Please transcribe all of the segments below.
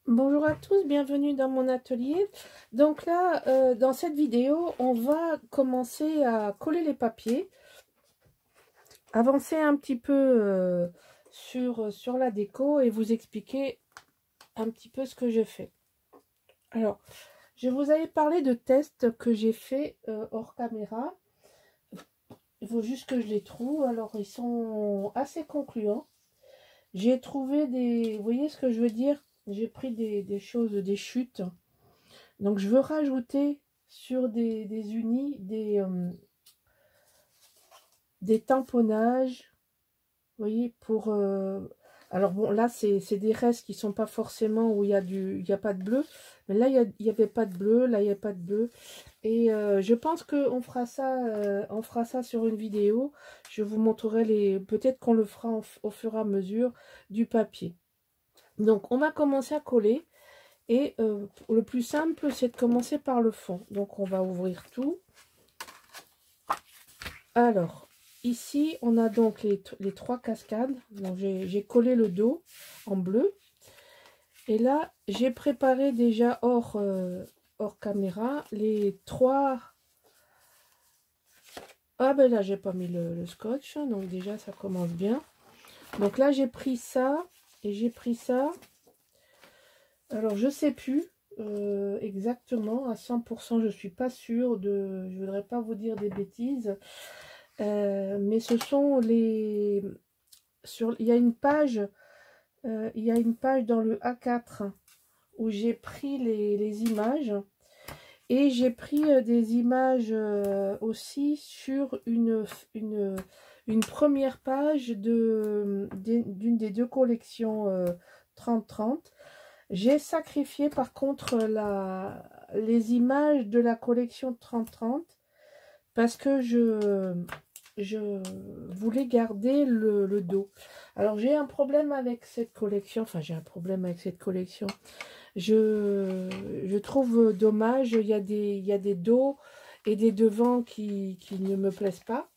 Bonjour à tous, bienvenue dans mon atelier. Donc là, dans cette vidéo, on va commencer à coller les papiers, avancer un petit peu sur la déco et vous expliquer un petit peu ce que je fais. Alors, je vous avais parlé de tests que j'ai fait hors caméra. Il faut juste que je les trouve. Alors, ils sont assez concluants. J'ai trouvé des... Vous voyez ce que je veux dire? J'ai pris des choses, des chutes. Donc, je veux rajouter sur des unis des tamponnages. Vous voyez, pour... alors, bon, là, c'est des restes qui sont pas forcément où il y a pas de bleu. Mais là, il y avait pas de bleu. Là, il n'y a pas de bleu. Et je pense qu'on on fera ça sur une vidéo. Je vous montrerai les... Peut-être qu'on le fera au fur et à mesure du papier. Donc, on va commencer à coller. Et le plus simple, c'est de commencer par le fond. Donc, on va ouvrir tout. Alors, ici, on a donc les trois cascades. Donc, j'ai collé le dos en bleu. Et là, j'ai préparé déjà hors caméra les trois... Ah ben là, j'ai pas mis le scotch. Donc, déjà, ça commence bien. Donc là, j'ai pris ça et j'ai pris ça. Alors, je sais plus exactement à 100%. Je suis pas sûre de... Je voudrais pas vous dire des bêtises. Mais ce sont les... il y a une page... il y a une page dans le A4 où j'ai pris les images. Et j'ai pris des images aussi sur une première page d'une des deux collections 30-30. J'ai sacrifié par contre les images de la collection 30-30 parce que je voulais garder le dos. Alors j'ai un problème avec cette collection, enfin j'ai un problème avec cette collection. Je trouve dommage, il y a des dos et des devants qui ne me plaisent pas.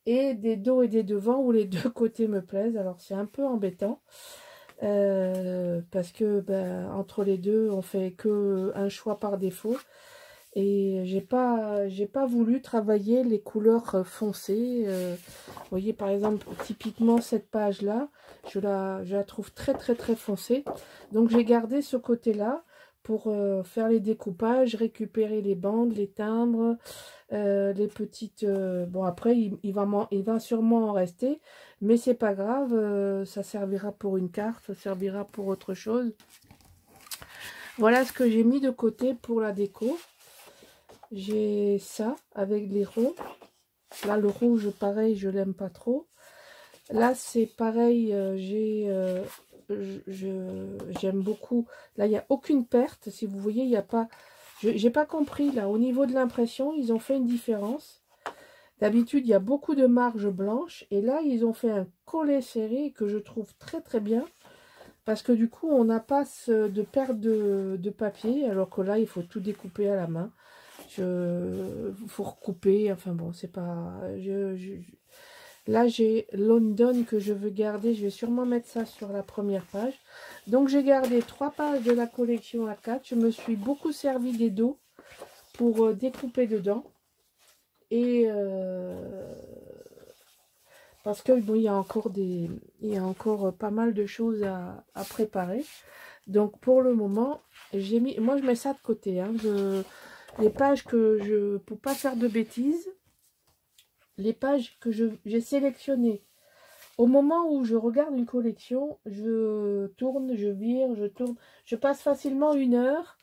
Et des dos et des devants où les deux côtés me plaisent. Alors c'est un peu embêtant. Parce que ben, entre les deux, on fait que un choix par défaut. Et j'ai pas voulu travailler les couleurs foncées. Vous voyez par exemple typiquement cette page là, je la trouve très foncée. Donc j'ai gardé ce côté là pour faire les découpages, récupérer les bandes, les timbres, les petites... bon après il va sûrement en rester, mais c'est pas grave, ça servira pour une carte, ça servira pour autre chose. Voilà ce que j'ai mis de côté pour la déco. J'ai ça avec les ronds. Là, le rouge, pareil, je l'aime pas trop. Là, c'est pareil, j'aime beaucoup. Là, il n'y a aucune perte. Si vous voyez, il n'y a pas... J'ai pas compris, là, au niveau de l'impression, ils ont fait une différence. D'habitude, il y a beaucoup de marges blanches. Et là, ils ont fait un collet serré que je trouve très bien. Parce que du coup, on n'a pas de perte de papier. Alors que là, il faut tout découper à la main. Faut recouper, enfin bon, c'est pas... Là, j'ai London que je veux garder. Je vais sûrement mettre ça sur la première page. Donc, j'ai gardé 3 pages de la collection A4. Je me suis beaucoup servi des dos pour découper dedans. Et parce que bon, il y a encore pas mal de choses à préparer. Donc, pour le moment, j'ai mis... Moi, je mets ça de côté. Hein, les pages que je... Pour pas faire de bêtises, les pages que j'ai sélectionnées au moment où je regarde une collection, je tourne, je vire, je tourne. Je passe facilement 1 heure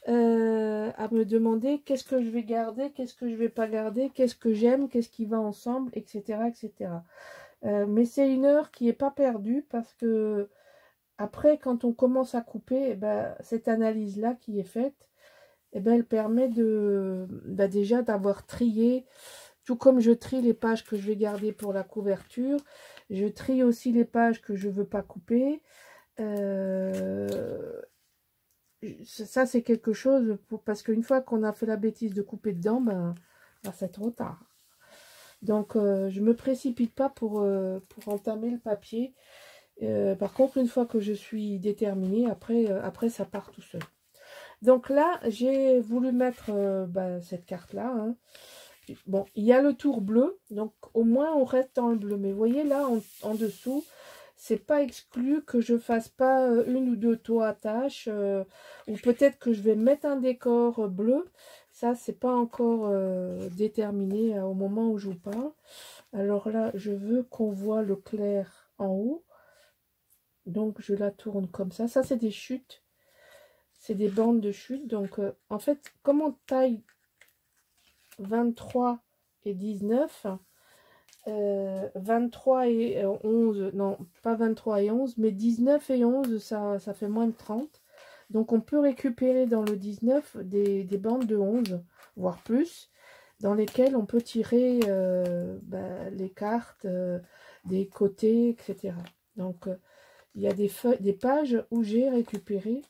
à me demander qu'est-ce que je vais garder, qu'est-ce que je vais pas garder, qu'est-ce que j'aime, qu'est-ce qui va ensemble, etc. Mais c'est 1 heure qui n'est pas perdue parce que après, quand on commence à couper, eh ben, cette analyse-là qui est faite, eh ben, elle permet déjà d'avoir trié, tout comme je trie les pages que je vais garder pour la couverture, je trie aussi les pages que je ne veux pas couper. Ça, c'est quelque chose, parce qu'une fois qu'on a fait la bêtise de couper dedans, ben c'est trop tard. Donc, je ne me précipite pas pour entamer le papier. Par contre, une fois que je suis déterminée, après ça part tout seul. Donc là, j'ai voulu mettre cette carte-là. Hein. Bon, il y a le tour bleu, donc au moins on reste dans le bleu. Mais vous voyez là, en dessous, c'est pas exclu que je fasse pas une ou deux toits-attaches. Ou peut-être que je vais mettre un décor bleu. Ça, c'est pas encore déterminé au moment où je vous parle. Alors là, je veux qu'on voit le clair en haut. Donc je la tourne comme ça. Ça, c'est des chutes. C'est des bandes de chute. Donc en fait, comme on taille 23 et 19, 23 et 11, non, pas 23 et 11, mais 19 et 11, ça fait moins de 30. Donc on peut récupérer dans le 19 des bandes de 11, voire plus, dans lesquelles on peut tirer les cartes des côtés, etc. Donc il y a des pages où j'ai récupéré,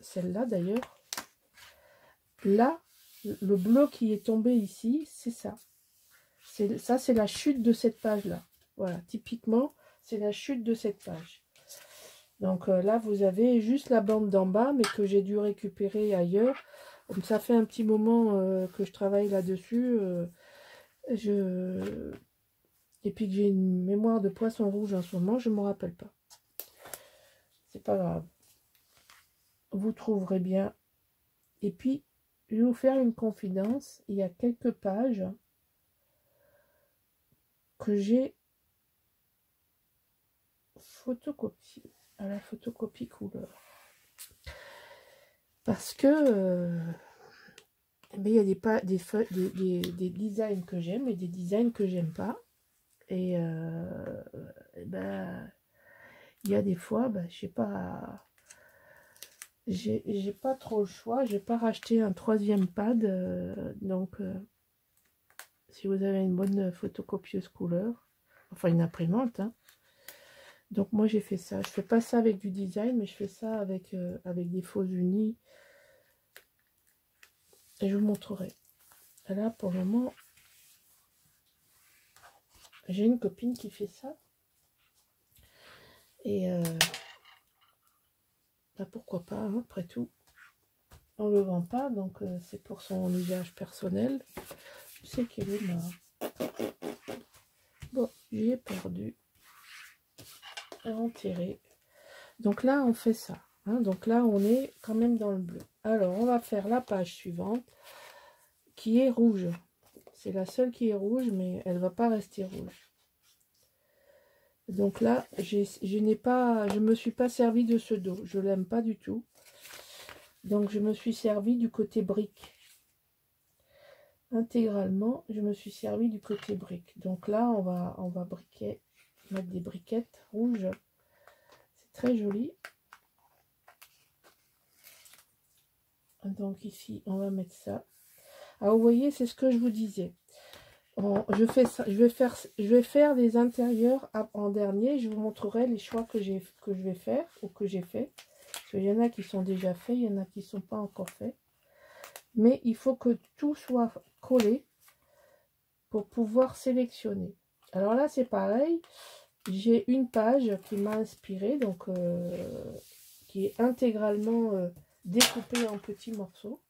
celle-là d'ailleurs, là, le bleu qui est tombé ici, c'est ça. Ça, c'est la chute de cette page-là. Voilà, typiquement, c'est la chute de cette page. Donc là, vous avez juste la bande d'en bas, mais que j'ai dû récupérer ailleurs. Comme ça fait un petit moment que je travaille là-dessus. Et puis que j'ai une mémoire de poisson rouge en ce moment, je ne me rappelle pas. C'est pas grave. Vous trouverez bien. Et puis, je vais vous faire une confidence. Il y a quelques pages que j'ai photocopiées à la photocopie couleur. Parce que il y a des designs que j'aime et des designs que j'aime pas. Et il y a des fois, je sais pas, j'ai pas trop le choix. J'ai pas racheté un troisième pad. Donc, si vous avez une bonne photocopieuse couleur, enfin une imprimante, hein. Donc moi j'ai fait ça. Je fais pas ça avec du design, mais je fais ça avec des faux unis. Et je vous montrerai. Là pour le moment, j'ai une copine qui fait ça. Et pourquoi pas, hein, après tout. On le vend pas, donc c'est pour son usage personnel. Je sais qu'il est mort. Bon, j'y ai perdu. Enterré. Donc là, on fait ça. Hein, donc là, on est quand même dans le bleu. Alors, on va faire la page suivante qui est rouge. C'est la seule qui est rouge, mais elle va pas rester rouge. Donc là, je me suis pas servi de ce dos. Je l'aime pas du tout. Donc, je me suis servi du côté brique. Intégralement, je me suis servi du côté brique. Donc là, on va mettre des briquettes rouges. C'est très joli. Donc ici, on va mettre ça. Alors, vous voyez, c'est ce que je vous disais. Je fais ça, je vais faire des intérieurs en dernier. Je vous montrerai les choix que je vais faire ou que j'ai fait. Parce qu'il y en a qui sont déjà faits, il y en a qui ne sont pas encore faits. Mais il faut que tout soit collé pour pouvoir sélectionner. Alors là, c'est pareil. J'ai une page qui m'a inspiré, donc qui est intégralement découpée en petits morceaux.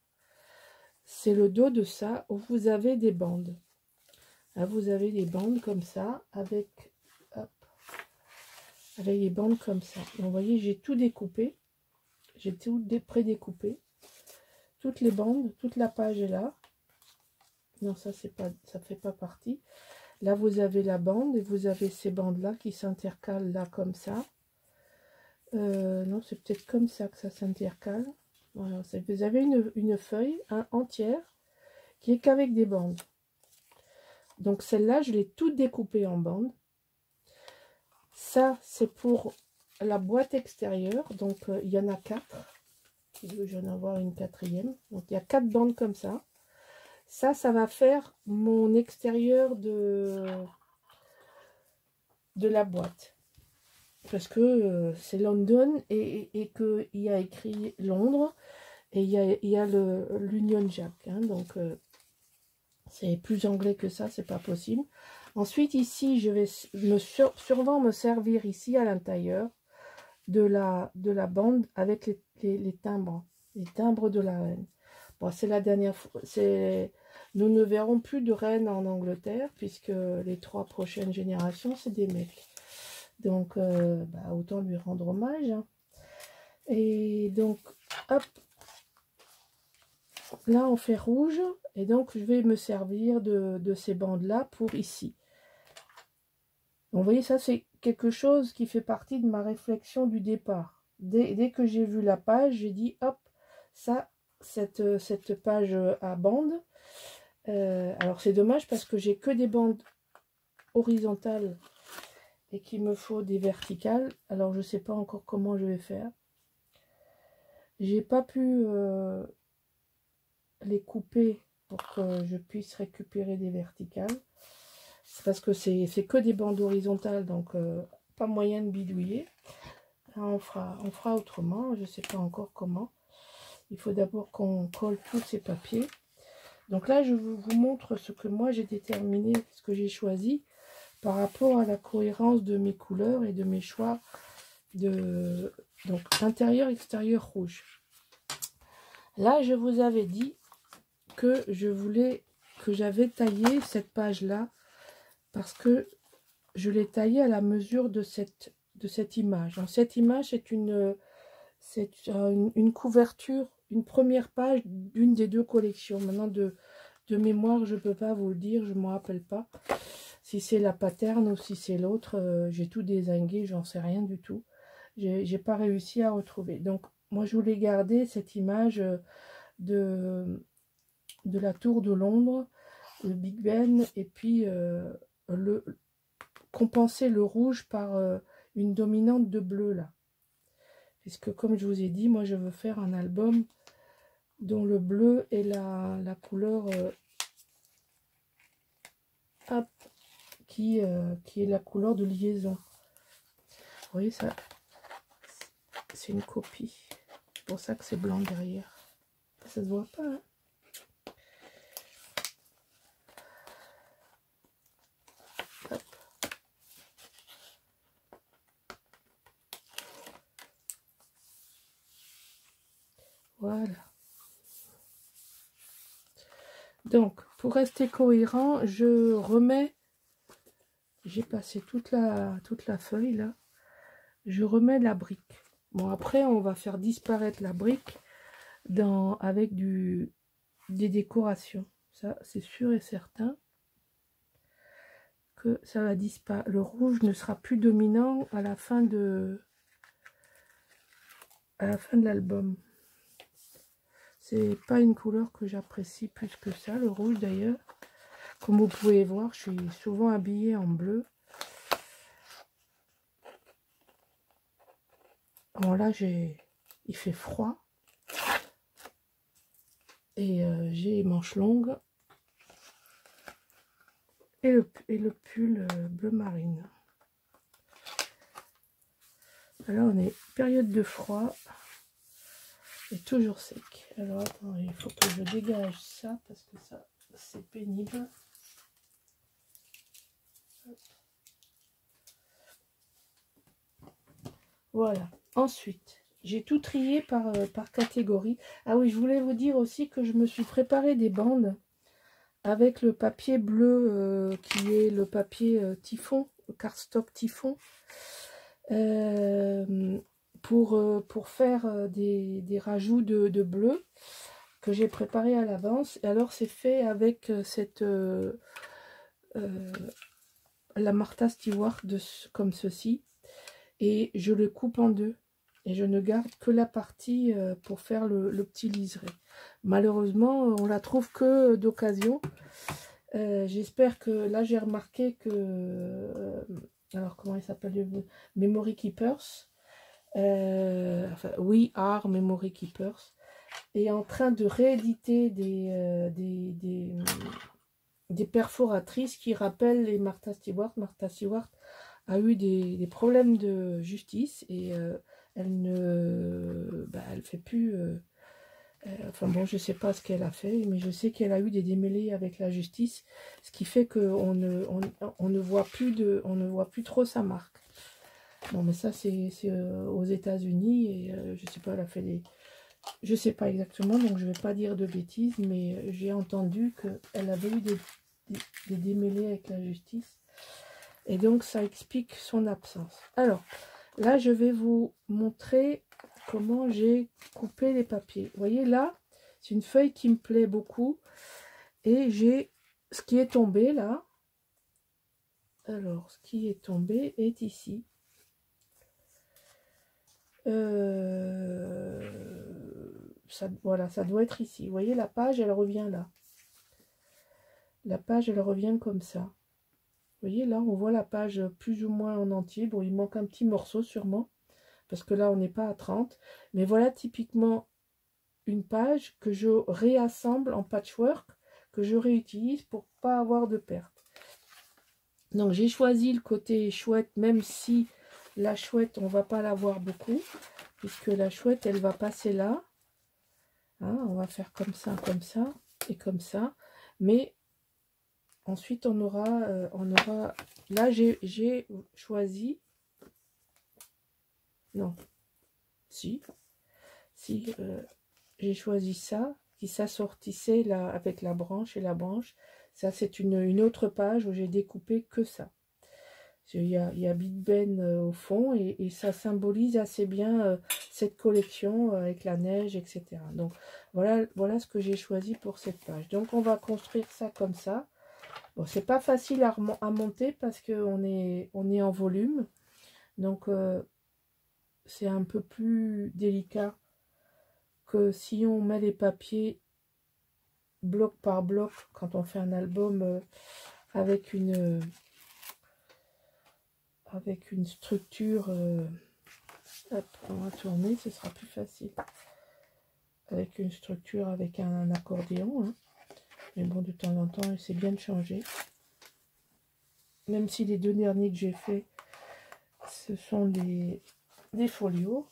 C'est le dos de ça où vous avez des bandes. Là, vous avez des bandes comme ça avec des bandes comme ça. Donc, vous voyez, j'ai tout découpé. J'ai tout pré-découpé. Toutes les bandes, toute la page est là. Non, ça fait pas partie. Là, vous avez la bande et vous avez ces bandes-là qui s'intercalent là comme ça. Non, c'est peut-être comme ça que ça s'intercale. Voilà, vous avez une feuille entière qui est qu'avec des bandes. Donc celle-là, je l'ai toute découpée en bandes. Ça, c'est pour la boîte extérieure. Donc il y en a 4. Je vais en avoir une 4e. Donc il y a 4 bandes comme ça. Ça va faire mon extérieur de la boîte. Parce que c'est London et qu'il y a écrit Londres. Et il y a l'Union Jack. Hein, donc c'est plus anglais que ça, c'est pas possible. Ensuite, ici, je vais sûrement me servir ici à l'intérieur de la bande avec les timbres de la reine. Bon, c'est la dernière fois. Nous ne verrons plus de reine en Angleterre puisque les 3 prochaines générations, c'est des mecs. Donc, bah, autant lui rendre hommage. Hein. Et donc, hop, là, on fait rouge. Et donc, je vais me servir de ces bandes-là pour ici. Donc, vous voyez, ça, c'est quelque chose qui fait partie de ma réflexion du départ. Dès que j'ai vu la page, j'ai dit, hop, ça, cette page à bandes. Alors, c'est dommage parce que j'ai que des bandes horizontales et qu'il me faut des verticales. Alors, je ne sais pas encore comment je vais faire. J'ai pas pu les couper pour que je puisse récupérer des verticales. C'est parce que c'est que des bandes horizontales, donc pas moyen de bidouiller. Là, on fera autrement, je ne sais pas encore comment. Il faut d'abord qu'on colle tous ces papiers. Donc là, je vous montre ce que moi j'ai déterminé, ce que j'ai choisi par rapport à la cohérence de mes couleurs et de mes choix de donc intérieur, extérieur, rouge. Là, je vous avais dit que j'avais taillé cette page-là parce que je l'ai taillée à la mesure de cette image. Donc, cette image, c'est une couverture, une première page d'une des 2 collections. Maintenant, de mémoire, je ne peux pas vous le dire, je ne me rappelle pas. Si c'est la Paterne ou si c'est l'autre, j'ai tout dézingué, j'en sais rien du tout. J'ai pas réussi à retrouver. Donc, moi, je voulais garder cette image de la tour de Londres, le Big Ben, et puis compenser le rouge par une dominante de bleu, là. Puisque, comme je vous ai dit, moi, je veux faire un album dont le bleu est la couleur hop, qui est la couleur de liaison. Vous voyez, ça, c'est une copie. C'est pour ça que c'est blanc derrière. Ça se voit pas, hein. Hop. Voilà. Donc, pour rester cohérent, je remets, j'ai passé toute la feuille là, je remets la brique. Bon, après, on va faire disparaître la brique avec des décorations. Ça, c'est sûr et certain que ça va disparaître. Le rouge ne sera plus dominant à la fin de l'album. C'est pas une couleur que j'apprécie plus que ça, le rouge d'ailleurs. Comme vous pouvez voir, je suis souvent habillée en bleu. Bon là, il fait froid. Et j'ai les manches longues. Et le pull bleu marine. Là, on est période de froid. Et toujours sec. Alors, attendez, il faut que je dégage ça parce que ça, c'est pénible. Voilà. Ensuite, j'ai tout trié par catégorie. Ah oui, je voulais vous dire aussi que je me suis préparé des bandes avec le papier bleu qui est le papier Typhon, cardstock Typhon. Pour faire des rajouts de bleu que j'ai préparé à l'avance. Et alors c'est fait avec la Martha Stewart comme ceci, et je le coupe en 2 et je ne garde que la partie pour faire le petit liseré. Malheureusement, on la trouve que d'occasion. J'espère que là j'ai remarqué que alors comment il s'appelle, Memory Keepers, enfin We Are Memory Keepers, est en train de rééditer des perforatrices qui rappellent les Martha Stewart. Martha Stewart a eu des problèmes de justice et elle fait plus Enfin bon, je sais pas ce qu'elle a fait, mais je sais qu'elle a eu des démêlés avec la justice, ce qui fait qu'on on ne voit plus trop sa marque. Bon, mais ça, c'est aux États-Unis, et je sais pas, elle a fait des... Je sais pas exactement, donc je vais pas dire de bêtises, mais j'ai entendu qu'elle avait eu des démêlés avec la justice. Et donc, ça explique son absence. Alors, là, je vais vous montrer comment j'ai coupé les papiers. Vous voyez, là, c'est une feuille qui me plaît beaucoup. Et j'ai ce qui est tombé, là. Alors, ce qui est tombé est ici. Voilà, ça doit être ici. Vous voyez, la page, elle revient là. La page, elle revient comme ça. Vous voyez, là, on voit la page plus ou moins en entier. Bon, il manque un petit morceau sûrement, parce que là, on n'est pas à 30. Mais voilà typiquement une page que je réassemble en patchwork, que je réutilise pour pas avoir de perte. Donc, j'ai choisi le côté chouette, même si la chouette, on va pas la voir beaucoup, puisque la chouette, elle va passer là. Hein, on va faire comme ça et comme ça. Mais ensuite, on aura là, j'ai choisi... Non. Si, j'ai choisi ça, qui s'assortissait là avec la branche et la branche. Ça, c'est une autre page où j'ai découpé que ça. Il y a Big Ben au fond, et ça symbolise assez bien cette collection avec la neige, etc. Donc, voilà ce que j'ai choisi pour cette page. Donc, on va construire ça comme ça. Bon, c'est pas facile à monter parce qu'on est en volume. Donc, c'est un peu plus délicat que si on met les papiers bloc par bloc quand on fait un album avec une structure. Hop, on va tourner, ce sera plus facile. Avec une structure avec un accordéon. Hein. Mais bon, de temps en temps, c'est bien de changer. Même si les deux derniers que j'ai fait, ce sont des folios.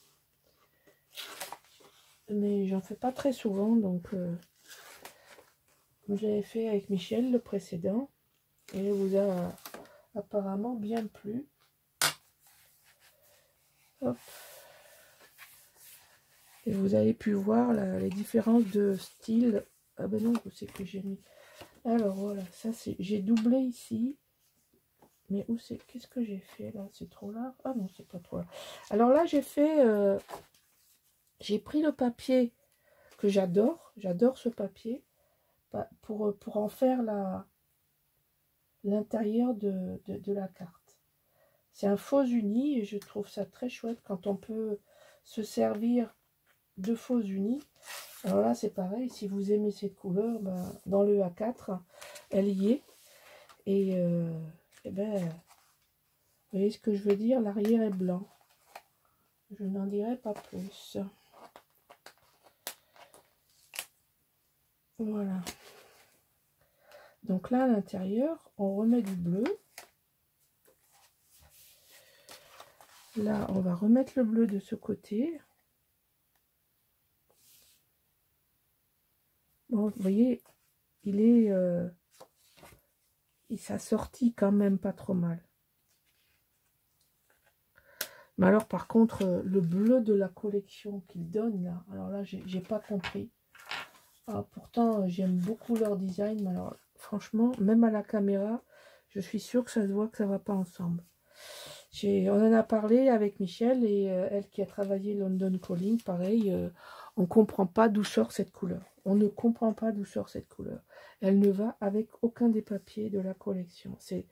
Mais j'en fais pas très souvent, donc j'avais fait avec Michel le précédent. Et il vous a apparemment bien plu. Hop. Et vous avez pu voir les différences de style. Ah ben non, c'est que j'ai mis. Alors voilà, ça c'est. J'ai doublé ici. Mais où c'est? Qu'est-ce que j'ai fait là? C'est trop large? Ah non, c'est pas trop large. Alors là, j'ai fait. J'ai pris le papier que j'adore. J'adore ce papier. Pour en faire l'intérieur de la carte. C'est un faux uni et je trouve ça très chouette quand on peut se servir de faux unis. Alors là, c'est pareil. Si vous aimez cette couleur, ben, dans le A4, elle y est. Et ben, vous voyez ce que je veux dire? L'arrière est blanc. Je n'en dirai pas plus. Voilà. Donc là, à l'intérieur, on remet du bleu. Là, on va remettre le bleu de ce côté. Bon, vous voyez, il s'assortit quand même pas trop mal. Mais alors, par contre, le bleu de la collection qu'il donne, là, alors là, j'ai pas compris. Ah, pourtant, j'aime beaucoup leur design, mais alors, franchement, même à la caméra, je suis sûre que ça se voit que ça va pas ensemble. On en a parlé avec Michel, et elle qui a travaillé London Calling, pareil, on comprend pas d'où sort cette couleur. On ne comprend pas d'où sort cette couleur. Elle ne va avec aucun des papiers de la collection. C'est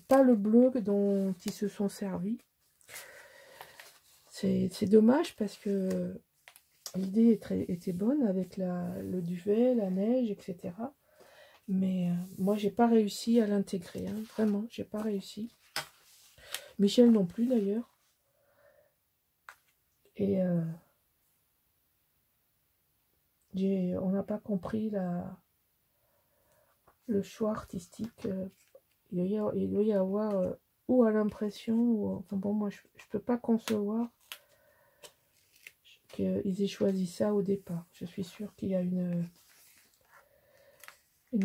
pas le bleu dont ils se sont servis. C'est dommage parce que l'idée était bonne avec le duvet, la neige, etc. Mais moi, j'ai pas réussi à l'intégrer. Hein. Vraiment, j'ai pas réussi. Michel non plus d'ailleurs. Et on n'a pas compris le choix artistique. Il doit y avoir ou à l'impression, ou enfin bon, moi je peux pas concevoir qu'ils aient choisi ça au départ. Je suis sûre qu'il y a une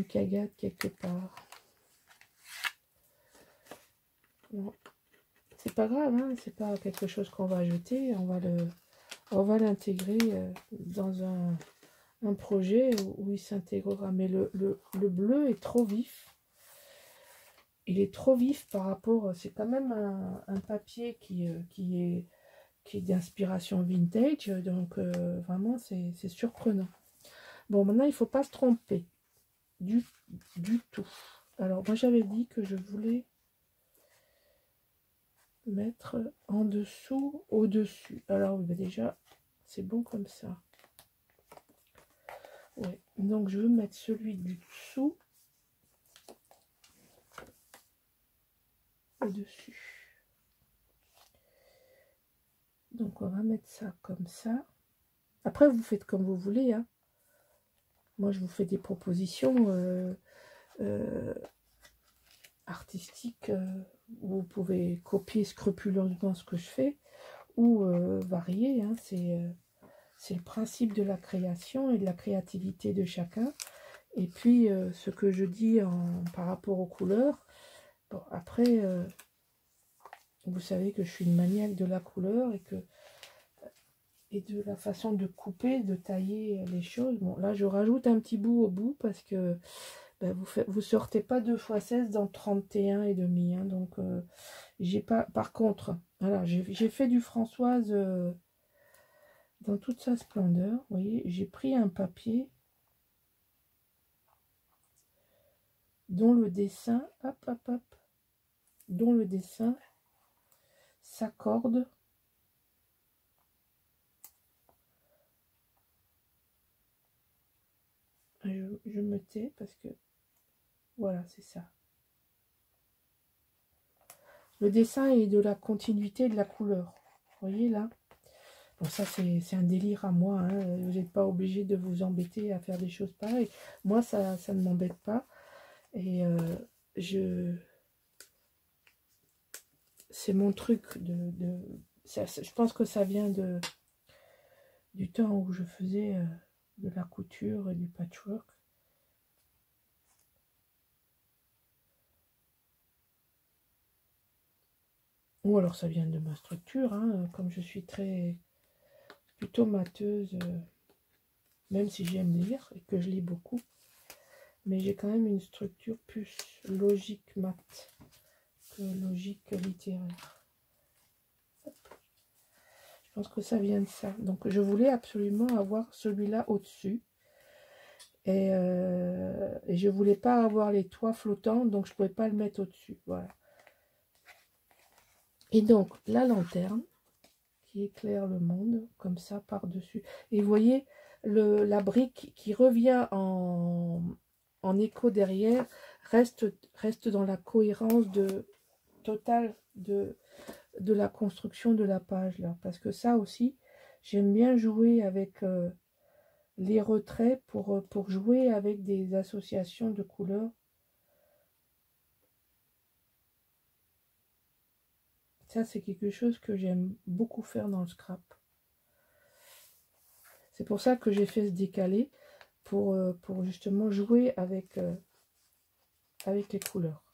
cagade quelque part. Bon. C'est pas grave, hein, c'est pas quelque chose qu'on va jeter, on va l'intégrer dans un projet où il s'intégrera. Mais le bleu est trop vif. Il est trop vif par rapport, c'est quand même un papier qui est d'inspiration vintage, donc vraiment c'est surprenant. Bon, maintenant il ne faut pas se tromper du tout. Alors moi j'avais dit que je voulais mettre en dessous, au-dessus. Alors oui, bah déjà c'est bon comme ça. Ouais, donc je veux mettre celui du dessous au-dessus. Donc on va mettre ça comme ça. Après vous faites comme vous voulez, hein. Moi je vous fais des propositions artistiques où vous pouvez copier scrupuleusement ce que je fais ou varier, hein. C'est le principe de la création et de la créativité de chacun. Et puis, ce que je dis par rapport aux couleurs, bon, après, vous savez que je suis une maniaque de la couleur et de la façon de couper, de tailler les choses. Bon, là, je rajoute un petit bout au bout parce que ben, vous sortez pas 2 x 16 dans 31,5. Hein, donc, j'ai pas... Par contre, voilà, j'ai fait du Françoise... dans toute sa splendeur, vous voyez, j'ai pris un papier dont le dessin, dont le dessin s'accorde je me tais parce que voilà, c'est ça. Le dessin est de la continuité de la couleur, vous voyez là. Bon, ça c'est un délire à moi, hein. Vous n'êtes pas obligé de vous embêter à faire des choses pareilles. Moi ça ne m'embête pas et c'est mon truc je pense que ça vient du temps où je faisais de la couture et du patchwork. Ou alors ça vient de ma structure, hein, comme je suis plutôt matheuse, même si j'aime lire et que je lis beaucoup. Mais j'ai quand même une structure plus logique maths que logique littéraire. Je pense que ça vient de ça. Donc je voulais absolument avoir celui-là au-dessus. Et je voulais pas avoir les toits flottants, donc je pouvais pas le mettre au-dessus. Voilà. Et donc la lanterne qui éclaire le monde, comme ça par-dessus. Et vous voyez la brique qui revient en écho derrière, reste dans la cohérence totale de la construction de la page là. Parce que ça aussi, j'aime bien jouer avec les retraits pour jouer avec des associations de couleurs. Ça, c'est quelque chose que j'aime beaucoup faire dans le scrap. C'est pour ça que j'ai fait ce décalé, pour justement jouer avec les couleurs.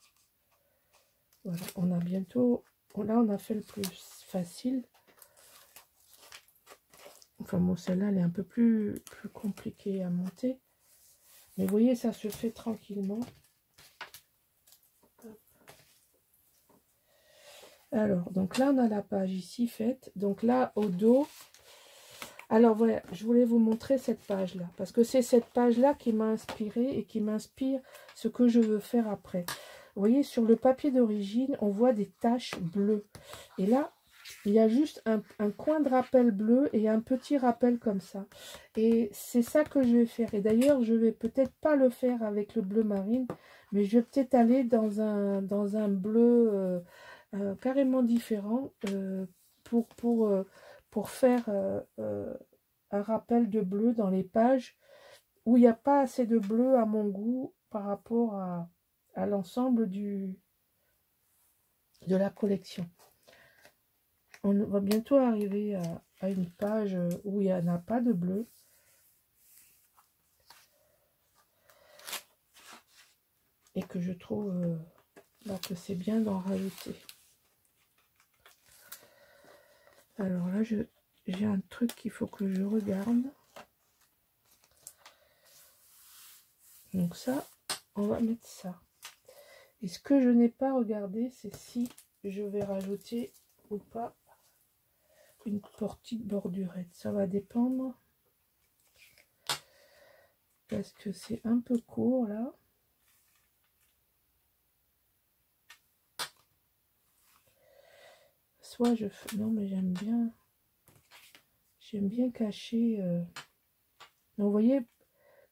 Voilà, on a bientôt... Là, on a fait le plus facile. Enfin, bon, celle-là, elle est un peu plus compliquée à monter. Mais vous voyez, ça se fait tranquillement. Alors, donc là, on a la page ici faite. Donc là, au dos... Alors, voilà, je voulais vous montrer cette page-là. Parce que c'est cette page-là qui m'a inspiré et qui m'inspire ce que je veux faire après. Vous voyez, sur le papier d'origine, on voit des taches bleues. Et là, il y a juste un coin de rappel bleu et un petit rappel comme ça. Et c'est ça que je vais faire. Et d'ailleurs, je vais peut-être pas le faire avec le bleu marine, mais je vais peut-être aller dans un bleu carrément différent pour faire un rappel de bleu dans les pages où il n'y a pas assez de bleu à mon goût par rapport à l'ensemble de la collection. On va bientôt arriver à une page où il n'y en a pas de bleu. Et que je trouve que c'est bien d'en rajouter. Alors là, j'ai un truc qu'il faut que je regarde. Donc ça, on va mettre ça. Et ce que je n'ai pas regardé, c'est si je vais rajouter ou pas une petite bordurette. Ça va dépendre. Parce que c'est un peu court là. Soit je fais... Non mais j'aime bien cacher. Donc vous voyez,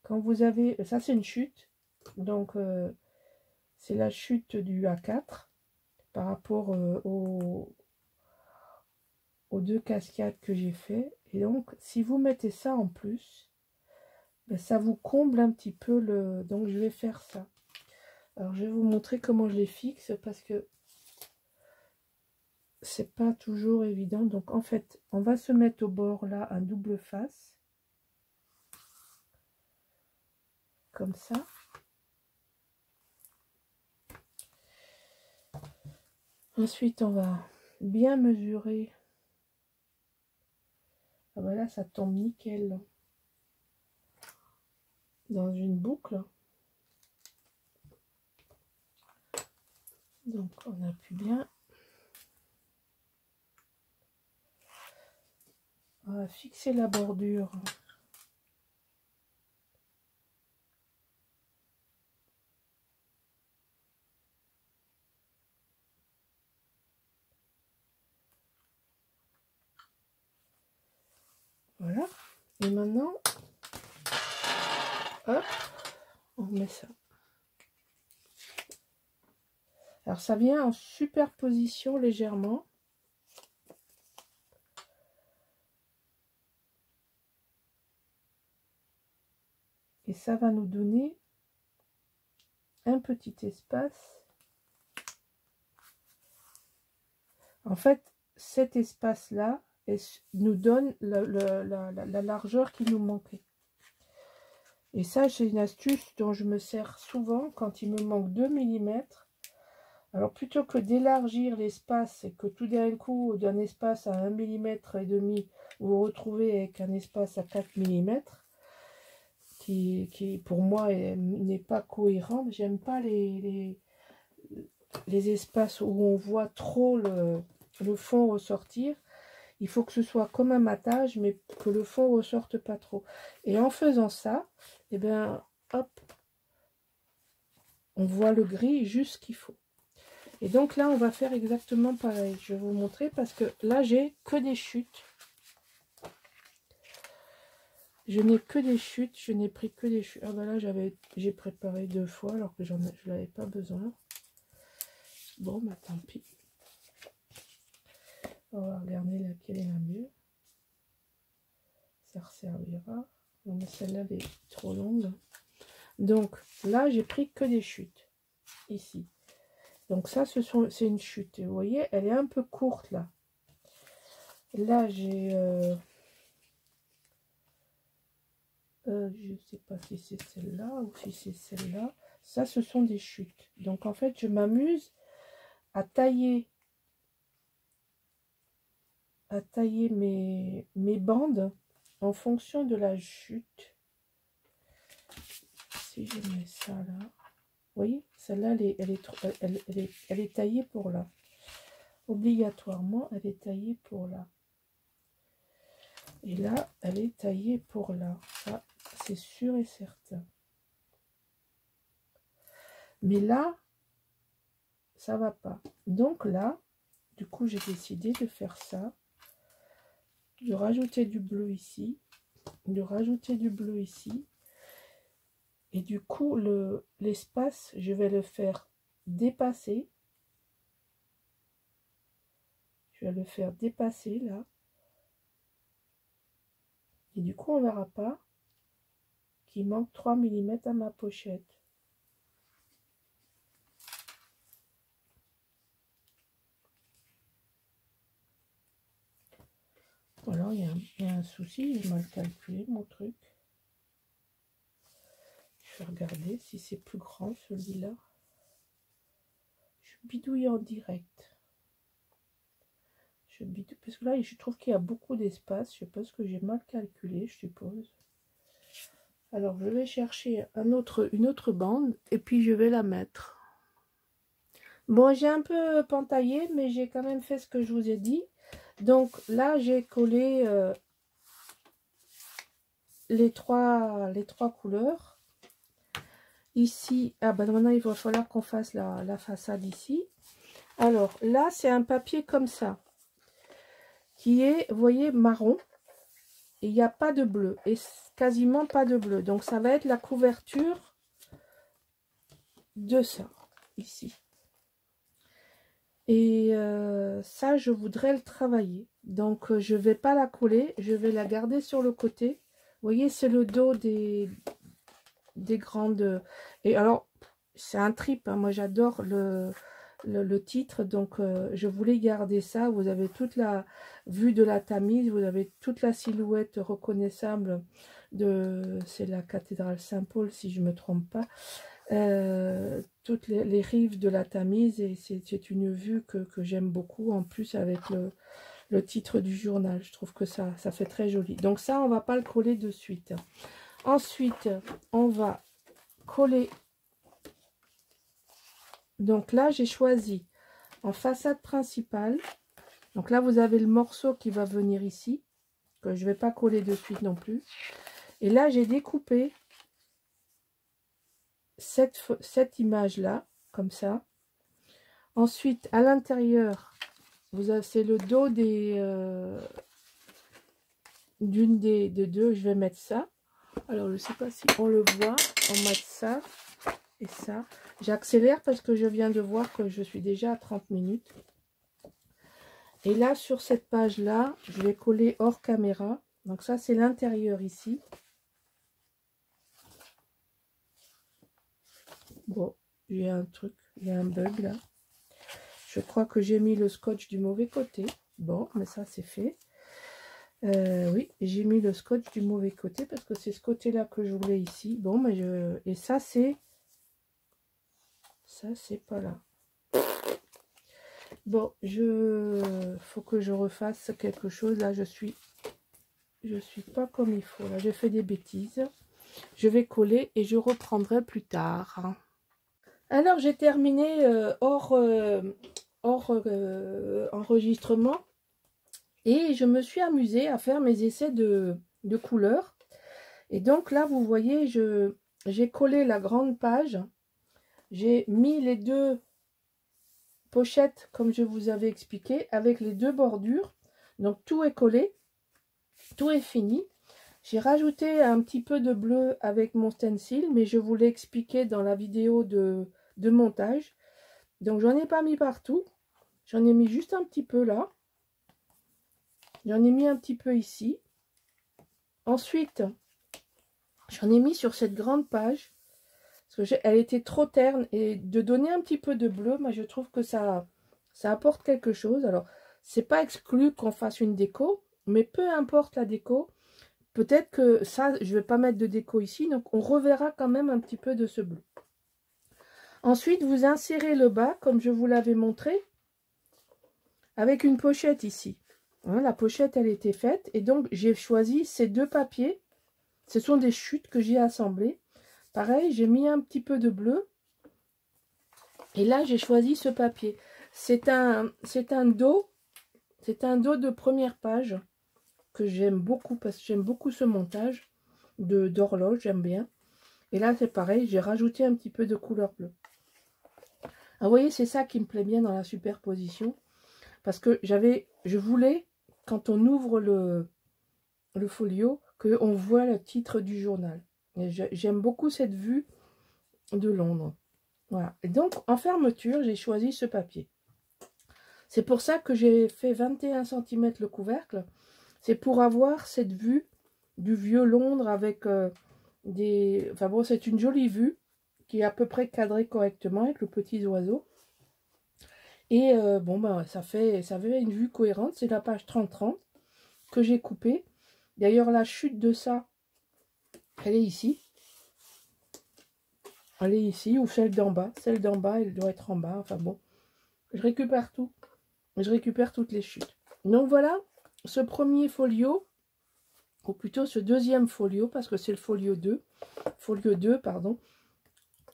quand vous avez... Ça c'est une chute. Donc c'est la chute du A4 par rapport aux deux cascades que j'ai fait. Et donc si vous mettez ça en plus, ben, ça vous comble un petit peu le... Donc je vais faire ça. Alors je vais vous montrer comment je les fixe parce que c'est pas toujours évident. Donc en fait on va se mettre au bord là un double face. Comme ça. Ensuite on va bien mesurer. Ah ben là ça tombe nickel. Dans une boucle. Donc on appuie bien. On va fixer la bordure. Voilà. Et maintenant, hop, on met ça. Alors ça vient en superposition légèrement. Et ça va nous donner un petit espace. En fait, cet espace-là nous donne la largeur qui nous manquait. Et ça, c'est une astuce dont je me sers souvent quand il me manque 2 mm. Alors, plutôt que d'élargir l'espace et que tout d'un coup, d'un espace à 1,5 mm, vous vous retrouvez avec un espace à 4 mm, qui pour moi n'est pas cohérent. J'aime pas les espaces où on voit trop le fond ressortir. Il faut que ce soit comme un matage, mais que le fond ressorte pas trop. Et en faisant ça, et bien, hop, on voit le gris juste ce qu'il faut. Et donc là, on va faire exactement pareil. Je vais vous montrer parce que là, j'ai que des chutes. Je n'ai que des chutes, je n'ai pris que des chutes. Ah ben là, j'ai préparé 2 fois alors que je n'avais pas besoin. Bon, bah tant pis. On va regarder laquelle est la mieux. Ça resservira. Non, mais celle-là, elle est trop longue. Donc là, j'ai pris que des chutes. Ici. Donc ça, c'est une chute. Et vous voyez, elle est un peu courte là. Là, j'ai... je ne sais pas si c'est celle-là ou si c'est celle-là. Ça, ce sont des chutes. Donc en fait, je m'amuse à tailler mes bandes en fonction de la chute. Si je mets ça là, vous voyez, celle-là, elle est taillée pour là. Obligatoirement, elle est taillée pour là. Et là, elle est taillée pour là. Ça, c'est sûr et certain. Mais là, ça va pas. Donc là, du coup, j'ai décidé de faire ça. De rajouter du bleu ici. De rajouter du bleu ici. Et du coup, l'espace, je vais le faire dépasser. Je vais le faire dépasser là. Et du coup, on verra pas qu'il manque 3 mm à ma pochette. Voilà, Non, il y a un souci, j'ai mal calculé mon truc. Je vais regarder si c'est plus grand celui-là. Je bidouille en direct. Je bidouille, parce que là, je trouve qu'il y a beaucoup d'espace. Je sais pas ce que j'ai mal calculé, je suppose. Alors, je vais chercher une autre bande et puis je vais la mettre. Bon, j'ai un peu pentaillé, mais j'ai quand même fait ce que je vous ai dit. Donc là, j'ai collé les trois couleurs. Ici, ah ben maintenant, il va falloir qu'on fasse la façade ici. Alors là, c'est un papier comme ça, qui est, vous voyez, marron. Et il n'y a pas de bleu, et quasiment pas de bleu. Donc ça va être la couverture de ça, ici. Et ça, je voudrais le travailler. Donc, je ne vais pas la coller. Je vais la garder sur le côté. Vous voyez, c'est le dos des grandes... Et alors, c'est un trip. Hein. Moi, j'adore le titre. Donc, je voulais garder ça. Vous avez toute la vue de la Tamise. Vous avez toute la silhouette reconnaissable de... C'est la cathédrale Saint-Paul, si je ne me trompe pas. Toutes les rives de la Tamise, et c'est une vue que j'aime beaucoup, en plus avec le titre du journal. Je trouve que ça fait très joli. Donc ça, on va pas le coller de suite. Ensuite, on va coller. Donc là, j'ai choisi en façade principale. Donc là, vous avez le morceau qui va venir ici, que je vais pas coller de suite non plus. Et là, j'ai découpé cette image là, comme ça. Ensuite, à l'intérieur, c'est le dos d'une des deux. Je vais mettre ça. Alors, je ne sais pas si on le voit. On met ça et ça. J'accélère parce que je viens de voir que je suis déjà à 30 minutes. Et là, sur cette page-là, je vais coller hors caméra. Donc ça, c'est l'intérieur ici. Bon, j'ai un truc, il y a un bug là. Je crois que j'ai mis le scotch du mauvais côté. Bon, mais ça, c'est fait. Oui, j'ai mis le scotch du mauvais côté parce que c'est ce côté-là que je voulais ici. Bon, mais et ça, c'est... Ça, c'est pas là. Bon, faut que je refasse quelque chose. Là, je suis pas comme il faut. Là, j'ai fait des bêtises. Je vais coller et je reprendrai plus tard. Alors, j'ai terminé hors enregistrement. Et je me suis amusée à faire mes essais de couleurs. Et donc là, vous voyez, j'ai collé la grande page. J'ai mis les deux pochettes, comme je vous avais expliqué, avec les deux bordures. Donc tout est collé. Tout est fini. J'ai rajouté un petit peu de bleu avec mon stencil, mais je vous l'ai expliqué dans la vidéo de montage. Donc j'en ai pas mis partout. J'en ai mis juste un petit peu là. J'en ai mis un petit peu ici. Ensuite, j'en ai mis sur cette grande page. Parce que elle était trop terne. Et de donner un petit peu de bleu, moi je trouve que ça apporte quelque chose. Alors, c'est pas exclu qu'on fasse une déco. Mais peu importe la déco. Peut-être que ça, je vais pas mettre de déco ici. Donc, on reverra quand même un petit peu de ce bleu. Ensuite, vous insérez le bas, comme je vous l'avais montré. Avec une pochette ici. Hein, la pochette, elle était faite. Et donc, j'ai choisi ces deux papiers. Ce sont des chutes que j'ai assemblées. Pareil, j'ai mis un petit peu de bleu. Et là, j'ai choisi ce papier. C'est un dos. C'est un dos de première page que j'aime beaucoup parce que j'aime beaucoup ce montage d'horloge. J'aime bien. Et là, c'est pareil. J'ai rajouté un petit peu de couleur bleue. Ah, vous voyez, c'est ça qui me plaît bien dans la superposition. Parce que je voulais, quand on ouvre le folio, qu'on voit le titre du journal. J'aime beaucoup cette vue de Londres. Voilà. Et donc, en fermeture, j'ai choisi ce papier. C'est pour ça que j'ai fait 21 cm le couvercle. C'est pour avoir cette vue du vieux Londres avec des... Enfin bon, c'est une jolie vue qui est à peu près cadrée correctement avec le petit oiseau. Et bon, ben, ça fait une vue cohérente. C'est la page 30-30. que j'ai coupé. D'ailleurs, la chute de ça, elle est ici. Elle est ici, ou celle d'en bas. Celle d'en bas, elle doit être en bas. Enfin bon, je récupère tout. Je récupère toutes les chutes. Donc voilà, ce premier folio, ou plutôt ce deuxième folio, parce que c'est le folio 2, pardon,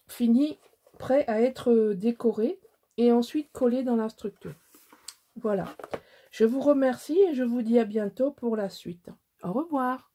fini, prêt à être décoré et ensuite collé dans la structure. Voilà. Je vous remercie et je vous dis à bientôt pour la suite. Au revoir.